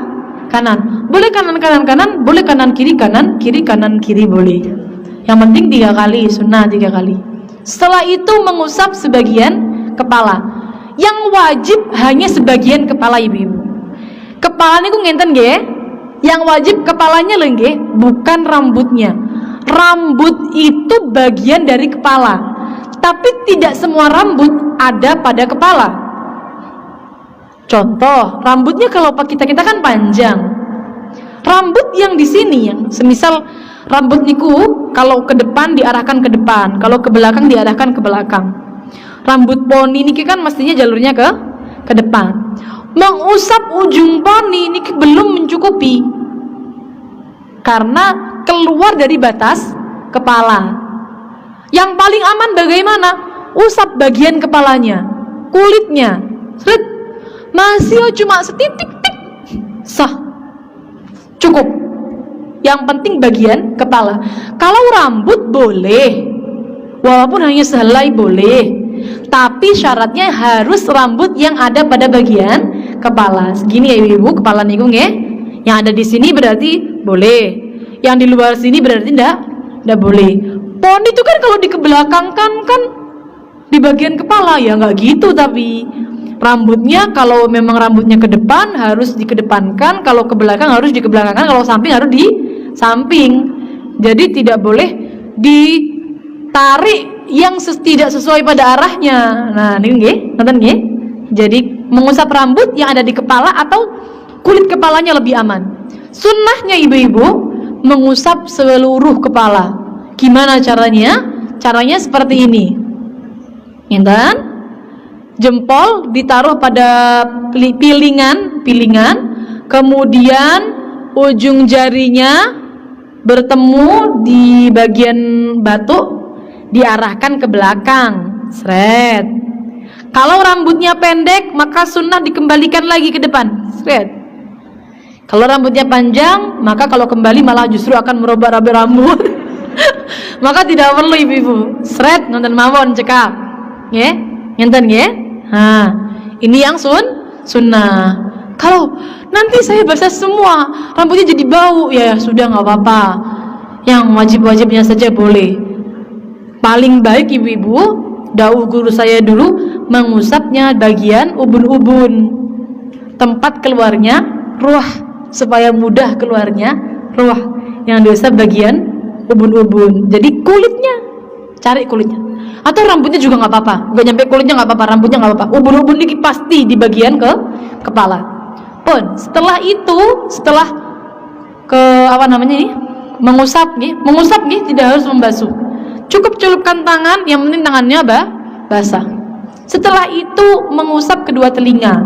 Kanan. Boleh kanan kanan kanan, boleh kanan kiri kanan kiri kanan kiri boleh. Yang penting 3 kali, sunnah 3 kali. Setelah itu mengusap sebagian kepala. Yang wajib hanya sebagian kepala ibu-ibu. Kepala niku ngenten nggih. Yang wajib kepalanya lho nggih, bukan rambutnya. Rambut itu bagian dari kepala. Tapi tidak semua rambut ada pada kepala. Contoh, rambutnya kalau kita kan panjang. Rambut yang di sini yang semisal rambut niku kalau ke depan diarahkan ke depan, kalau ke belakang diarahkan ke belakang. Rambut poni niki kan mestinya jalurnya ke depan. Mengusap ujung poni niki belum mencukupi. Karena keluar dari batas kepala. Yang paling aman bagaimana? Usap bagian kepalanya, kulitnya. Seret. Masih cuma setitik-tik, sah, cukup. Yang penting bagian kepala. Kalau rambut boleh, walaupun hanya sehelai boleh, tapi syaratnya harus rambut yang ada pada bagian kepala. Segini ya ibu, kepala niku nggih. Yang ada di sini berarti boleh, yang di luar sini berarti ndak boleh. Poni itu kan kalau dikebelakangkan kan di bagian kepala, ya nggak gitu. Tapi rambutnya kalau memang rambutnya ke depan harus dikedepankan, kalau ke belakang harus dikebelakangkan, kalau samping harus di samping. Jadi tidak boleh ditarik yang tidak sesuai pada arahnya. Nah, ini nggih, nonton nggih. Jadi mengusap rambut yang ada di kepala atau kulit kepalanya lebih aman. Sunnahnya ibu-ibu mengusap seluruh kepala. Gimana caranya? Caranya seperti ini. Intan, jempol ditaruh pada pilingan, kemudian ujung jarinya bertemu di bagian batuk, diarahkan ke belakang, seret. Kalau rambutnya pendek, maka sunnah dikembalikan lagi ke depan, seret. Kalau rambutnya panjang, maka kalau kembali malah justru akan merobak-robek rambut. Maka tidak perlu ibu-ibu, seret nonton mawon cekap, ya, ngenten ya. Nah, ini yang sunnah. Kalau nanti saya basah semua, rambutnya jadi bau, ya sudah nggak apa-apa. Yang wajib-wajibnya saja boleh. Paling baik ibu-ibu, dahulu guru saya dulu mengusapnya bagian ubun-ubun, tempat keluarnya ruah, supaya mudah keluarnya ruah. Yang diusap bagian ubun-ubun. Jadi kulitnya, cari kulitnya. Atau rambutnya juga nggak apa-apa, nggak nyampe kulitnya nggak apa-apa, rambutnya nggak apa-apa. Ubun-ubun ini pasti di bagian kepala. Pun setelah itu, setelah mengusap nih, tidak harus membasuh. Cukup celupkan tangan, yang penting tangannya basah. Setelah itu mengusap kedua telinga.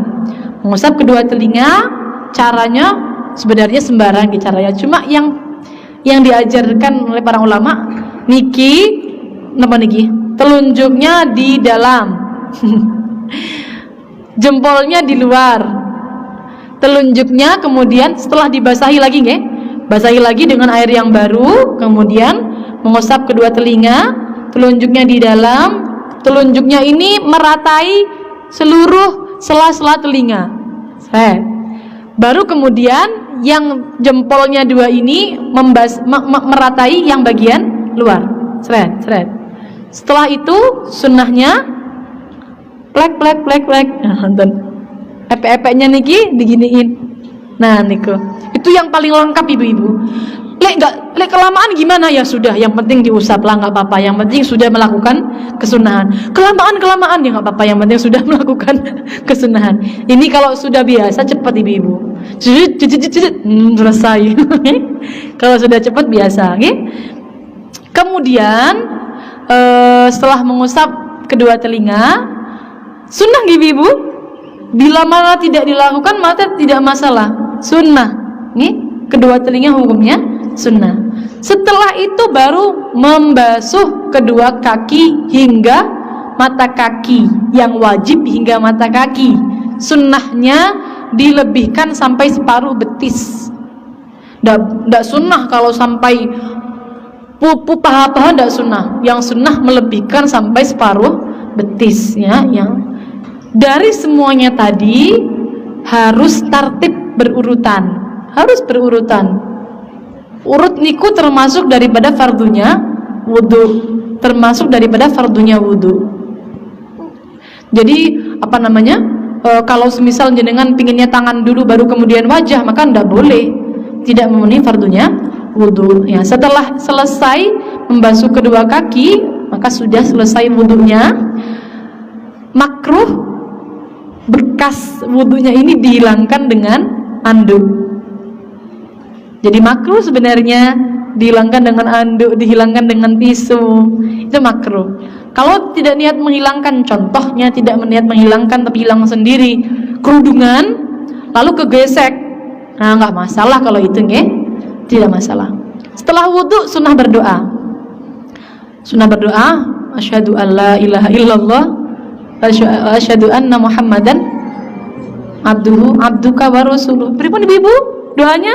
Mengusap kedua telinga, caranya sebenarnya sembarang caranya. Cuma yang diajarkan oleh para ulama niki, telunjuknya di dalam, jempolnya di luar, telunjuknya kemudian setelah dibasahi lagi basahi lagi dengan air yang baru, kemudian mengusap kedua telinga, telunjuknya di dalam, telunjuknya ini meratai seluruh sela-sela telinga. Baru kemudian yang jempolnya 2 ini meratai yang bagian luar. Setelah itu sunnahnya plek. Nonton. Epek-epeknya niki diginiin. Nah niku. Itu yang paling lengkap ibu-ibu. Lek kelamaan gimana? Ya sudah, yang penting diusap lah, nggak apa-apa. Yang penting sudah melakukan kesunahan. Kelamaan ya nggak apa-apa. Yang penting sudah melakukan kesunahan. Ini kalau sudah biasa cepat ibu-ibu. Selesai. Kalau sudah cepat biasa. Kemudian setelah mengusap kedua telinga, sunnah ibu-ibu. Bila mana tidak dilakukan maka tidak masalah. Sunnah. kedua telinga hukumnya sunnah. Setelah itu baru membasuh kedua kaki hingga mata kaki, yang wajib hingga mata kaki. Sunnahnya dilebihkan sampai separuh betis. Nggak sunnah kalau sampai pupu paha-paha, nggak sunnah. Yang sunnah melebihkan sampai separuh betis, ya. Yang dari semuanya tadi harus tertib berurutan, harus berurutan. Urut niku termasuk daripada fardunya wudu, termasuk daripada fardunya wudu. Jadi apa namanya? Kalau semisal jenengan pinginnya tangan dulu baru kemudian wajah, maka ndak boleh, tidak memenuhi fardunya wudu. Ya, setelah selesai membasuh kedua kaki, maka sudah selesai wudunya. Makruh bekas wudunya ini dihilangkan dengan anduk. Jadi makruh sebenarnya dihilangkan dengan anduk, dihilangkan dengan tisu, itu makruh. Kalau tidak niat menghilangkan, contohnya tidak niat menghilangkan tapi hilang sendiri, kerudungan lalu kegesek, nah nggak masalah kalau itu, nggih, tidak masalah. Setelah wudu sunnah berdoa. Sunnah berdoa, asyhadu alla ilaha illallah wa asyhadu anna muhammadan abduka wa rasuluh. Pripun ibu-ibu doanya?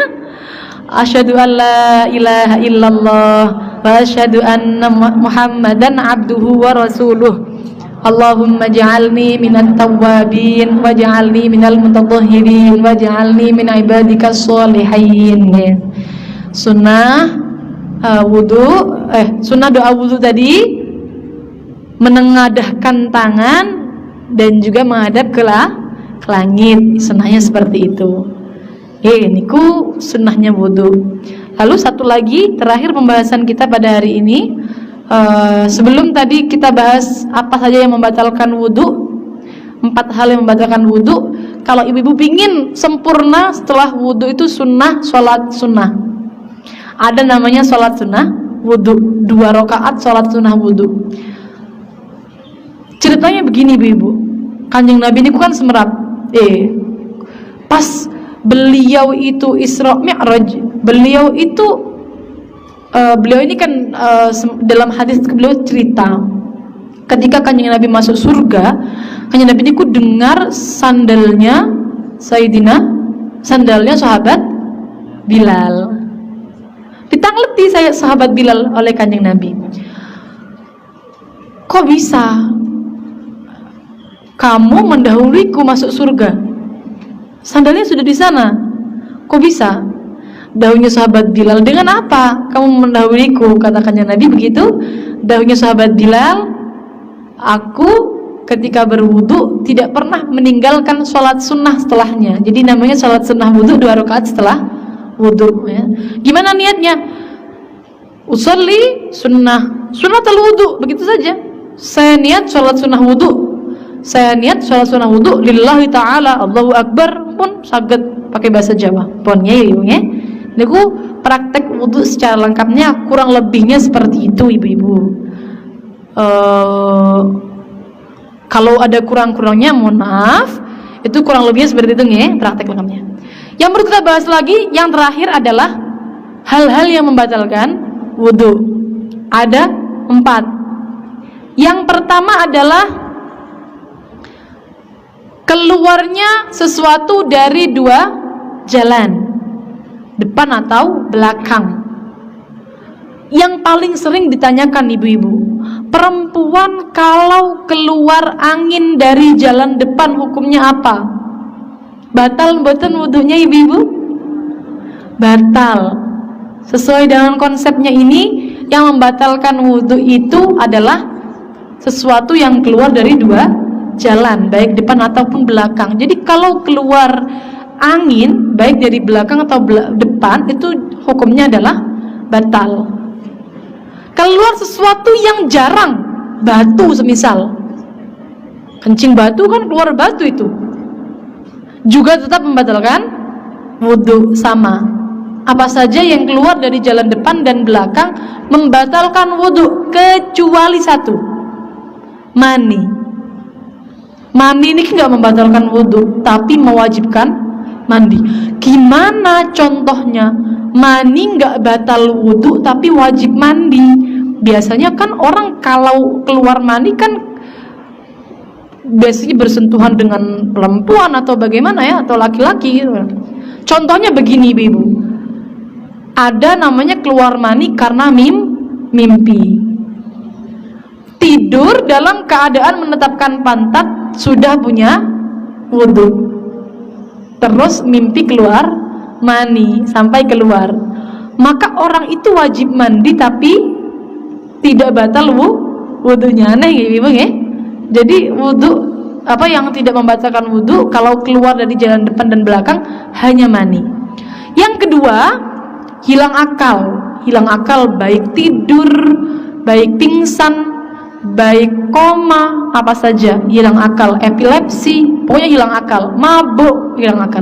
Asyhadu alla ilaha illallah wa asyhadu anna muhammadan abduhu wa rasuluh. Allahumma ja'alni minat tawwabin waj'alni minal mutatahhirin waj'alni min ibadikas sholihin. Sunnah wudu, sunnah doa wudu tadi menengadahkan tangan dan juga menghadap ke langit. Sunnahnya seperti itu. Niku sunnahnya wudu. Lalu satu lagi terakhir pembahasan kita pada hari ini, sebelum tadi kita bahas apa saja yang membatalkan wudu, 4 hal yang membatalkan wudu. Kalau ibu-ibu pingin sempurna setelah wudu itu sunnah, sholat sunnah. Ada namanya sholat sunnah wudu, 2 rakaat sholat sunnah wudu. Ceritanya begini ibu-ibu, Kanjeng Nabi ini kan semerap, pas beliau itu Isra Mi'raj, beliau ini kan dalam hadis beliau cerita ketika Kanjeng Nabi masuk surga, Kanjeng Nabi ini ku dengar sandalnya sahabat Bilal. Ditangleti saya sahabat Bilal oleh Kanjeng Nabi. Kok bisa kamu mendahuluiku masuk surga? Sandalnya sudah di sana. Kok bisa? Dahunya sahabat Bilal, dengan apa kamu mendahuliku? Kata Kanjeng Nabi begitu. Dahunya sahabat Bilal, aku ketika berwudu tidak pernah meninggalkan sholat sunnah setelahnya. Jadi namanya sholat sunnah wudu, 2 rakaat setelah wudu, ya. Gimana niatnya? Usolli sunnatul wudu, begitu saja. Saya niat sholat sunnah wudu, saya niat sholat sunnah wudu lillahi ta'ala, Allahu Akbar pun saged pakai bahasa Jawa pun ya ibu ya. Niku praktek wudu secara lengkapnya kurang lebihnya seperti itu ibu-ibu. Kalau ada kurang-kurangnya mohon maaf, itu kurang lebihnya seperti itu ya praktek lengkapnya. Yang perlu kita bahas lagi yang terakhir adalah hal-hal yang membatalkan wudu. Ada 4. Yang pertama adalah keluarnya sesuatu dari 2 jalan, depan atau belakang. Yang paling sering ditanyakan ibu-ibu, perempuan kalau keluar angin dari jalan depan hukumnya apa? Batal mboten wudunya ibu-ibu? Batal. Sesuai dengan konsepnya ini, yang membatalkan wudu itu adalah sesuatu yang keluar dari 2 jalan, baik depan ataupun belakang. Jadi kalau keluar angin baik dari belakang atau depan, itu hukumnya adalah batal. Keluar sesuatu yang jarang, batu semisal, kencing batu kan keluar batu, itu juga tetap membatalkan wudu. Sama, apa saja yang keluar dari jalan depan dan belakang membatalkan wudu, kecuali 1, mani. Mani ini nggak membatalkan wudu, tapi mewajibkan mandi. Gimana contohnya? Mani nggak batal wudhu tapi wajib mandi. Biasanya kan orang kalau keluar mani kan biasanya bersentuhan dengan perempuan atau bagaimana ya, atau laki-laki gitu. Contohnya begini ibu, ada namanya keluar mani karena mimpi. Tidur dalam keadaan menetapkan pantat sudah punya wudhu, terus mimpi keluar mani sampai keluar, maka orang itu wajib mandi tapi tidak batal wudhunya. Aneh ya ibu ya. Jadi wudhu apa yang tidak membatalkan wudhu kalau keluar dari jalan depan dan belakang hanya mani. Yang kedua, hilang akal baik tidur, baik pingsan, baik koma, apa saja hilang akal, epilepsi, pokoknya hilang akal, mabuk, hilang akal.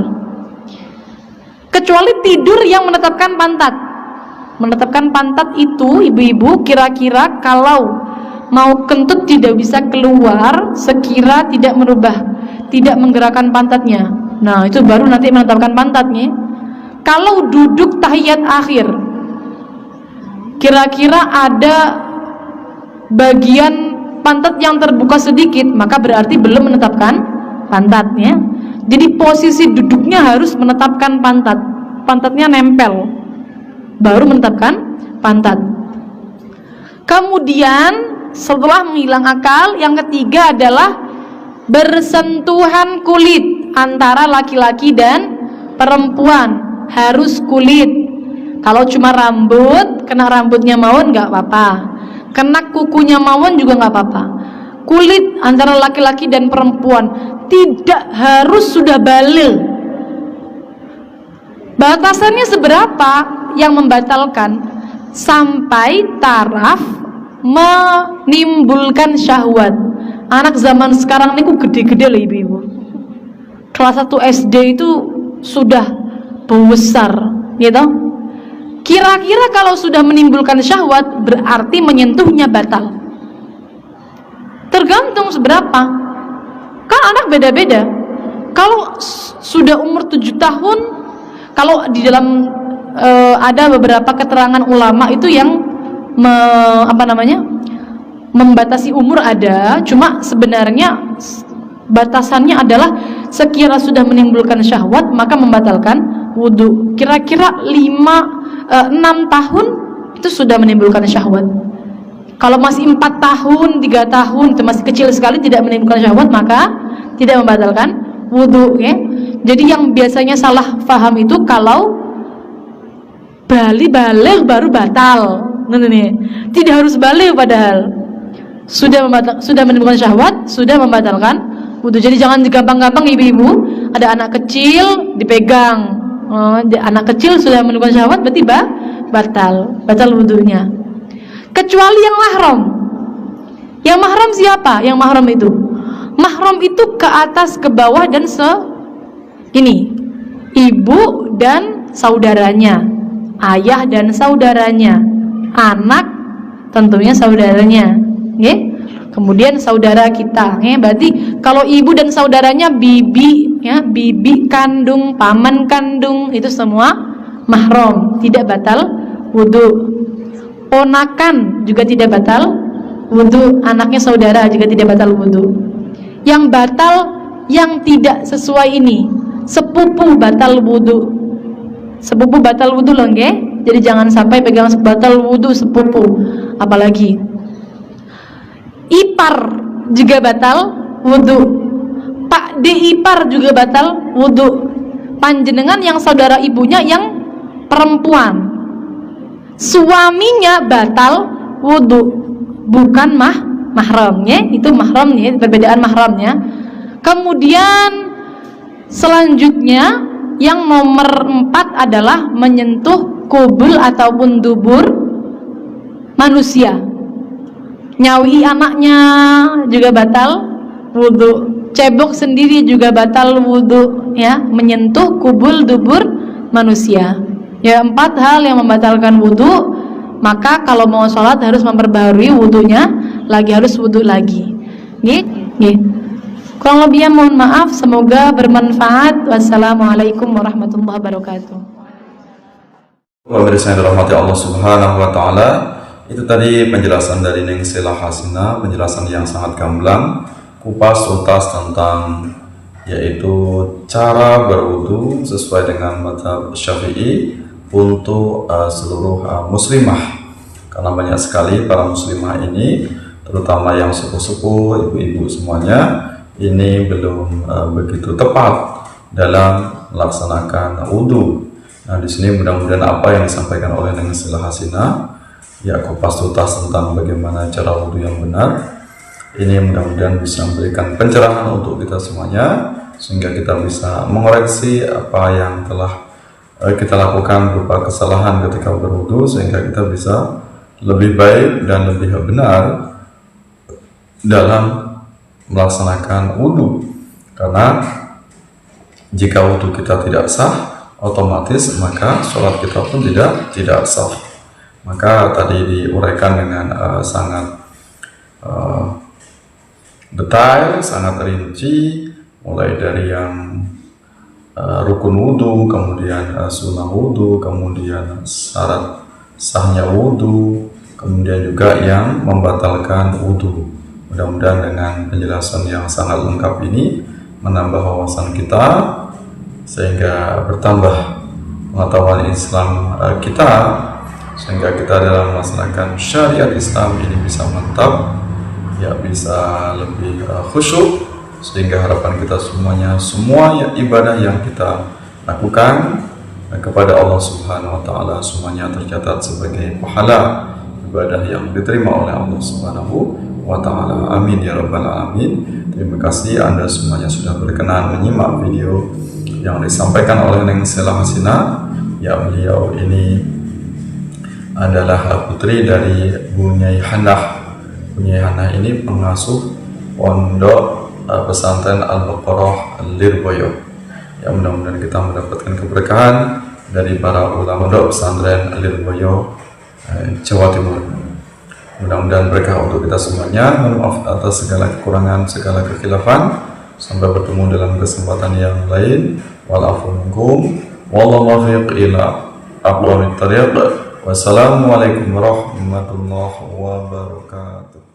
Kecuali tidur yang menetapkan pantat. Menetapkan pantat itu ibu-ibu kira-kira kalau mau kentut tidak bisa keluar sekira tidak menggerakkan pantatnya. Nah, itu baru nanti menetapkan pantatnya. Kalau duduk tahiyat akhir, kira-kira ada bagian pantat yang terbuka sedikit, maka berarti belum menetapkan pantatnya. Jadi posisi duduknya harus menetapkan pantat, pantatnya nempel, baru menetapkan pantat. Kemudian setelah menghilang akal, yang ketiga adalah bersentuhan kulit antara laki-laki dan perempuan, harus kulit. Kalau cuma rambut, kena rambutnya mawon nggak apa-apa, kena kukunya mawon juga nggak apa-apa. Kulit antara laki-laki dan perempuan tidak harus sudah baligh. Batasannya seberapa yang membatalkan? Sampai taraf menimbulkan syahwat. Anak zaman sekarang ini gede-gede loh ibu-ibu. Kelas 1 SD itu sudah besar, gitu. Kira-kira kalau sudah menimbulkan syahwat berarti menyentuhnya batal. Tergantung seberapa. Kan anak beda-beda. Kalau sudah umur 7 tahun, kalau di dalam ada beberapa keterangan ulama itu yang membatasi umur ada, cuma sebenarnya batasannya adalah sekira sudah menimbulkan syahwat maka membatalkan wudhu. Kira-kira 6 tahun itu sudah menimbulkan syahwat. Kalau masih 4 tahun, 3 tahun itu masih kecil sekali tidak menimbulkan syahwat, maka tidak membatalkan wudhu ya. Jadi yang biasanya salah paham itu kalau balik baru batal. Tidak harus balik, padahal sudah menimbulkan syahwat, sudah membatalkan wudhu. Jadi jangan gampang-gampang ibu-ibu, ada anak kecil dipegang, anak kecil sudah menimbulkan syahwat berarti batal wudhunya. Kecuali yang mahram. Yang mahram siapa? Yang mahram itu, mahram itu ke atas ke bawah dan ibu dan saudaranya, ayah dan saudaranya, anak tentunya saudaranya, okay? Kemudian saudara kita, okay? Berarti kalau ibu dan saudaranya bibi, ya, bibi kandung, paman kandung, itu semua mahram, tidak batal wudhu. Ponakan juga tidak batal wudhu, anaknya saudara juga tidak batal wudhu. Yang batal yang tidak sesuai ini, sepupu batal wudhu. Sepupu batal wudhu loh, okay? Jadi jangan sampai pegang batal wudhu sepupu. Apalagi ipar juga batal wudhu, pak de ipar juga batal wudhu. Panjenengan yang saudara ibunya yang perempuan, suaminya batal wudhu, bukan mahramnya. Itu mahramnya, perbedaan mahramnya. Kemudian selanjutnya yang nomor 4 adalah menyentuh kubul ataupun dubur manusia. Nyawi anaknya juga batal wudhu, cebok sendiri juga batal wudhu, ya, menyentuh kubul dubur manusia. Ya, 4 hal yang membatalkan wudhu. Maka kalau mau sholat harus memperbaharui wudhunya, harus wudhu lagi. Nih. Kurang lebihnya mohon maaf, semoga bermanfaat. Wassalamualaikum warahmatullahi wabarakatuh. Pemirsa yang dirahmati Allah Subhanahu wa taala, itu tadi penjelasan dari Neng Sela Hasina, penjelasan yang sangat gamblang, kupas tuntas tentang yaitu cara berwudu sesuai dengan mazhab Syafi'i untuk seluruh muslimah. Karena banyak sekali para muslimah ini, terutama yang sepuh-sepuh, ibu-ibu semuanya, ini belum begitu tepat dalam melaksanakan wudu. Nah, di sini mudah-mudahan apa yang disampaikan oleh Neng Sela Hasina, ya kupas tuntas tentang bagaimana cara wudu yang benar, ini mudah-mudahan bisa memberikan pencerahan untuk kita semuanya, sehingga kita bisa mengoreksi apa yang telah kita lakukan berupa kesalahan ketika berwudu, sehingga kita bisa lebih baik dan lebih benar dalam melaksanakan wudu. Karena jika wudu kita tidak sah, otomatis maka sholat kita pun tidak sah. Maka tadi diuraikan dengan sangat detail, sangat rinci, mulai dari yang rukun wudu, kemudian sunnah wudu, kemudian syarat sahnya wudu, kemudian juga yang membatalkan wudu. Mudah-mudahan dengan penjelasan yang sangat lengkap ini menambah wawasan kita, sehingga bertambah pengetahuan Islam kita, sehingga kita dalam melaksanakan syariat Islam ini bisa mantap, ya bisa lebih khusyuk, sehingga harapan kita semuanya, semua ibadah yang kita lakukan kepada Allah Subhanahu wa taala semuanya tercatat sebagai pahala ibadah yang diterima oleh Allah Subhanahu wa taala. Amin ya rabbal alamin. Terima kasih Anda semuanya sudah berkenan menyimak video yang disampaikan oleh Neng Sela Hasina. Ya, beliau ini adalah putri dari Bu Nyai Hanah. Bu Nyai Hanah ini pengasuh pondok pesantren Al-Baqarah Lirboyo. Ya, mudah-mudahan kita mendapatkan keberkahan dari para ulama pondok pesantren Lirboyo, Jawa Timur. Mudah-mudahan berkah untuk kita semuanya. Mohon maaf atas segala kekurangan, segala kekhilafan. Sampai bertemu dalam kesempatan yang lain. Walafu minkum wallahu muwaffiq ila aqwamit thariq. Wassalamualaikum warahmatullahi wabarakatuh.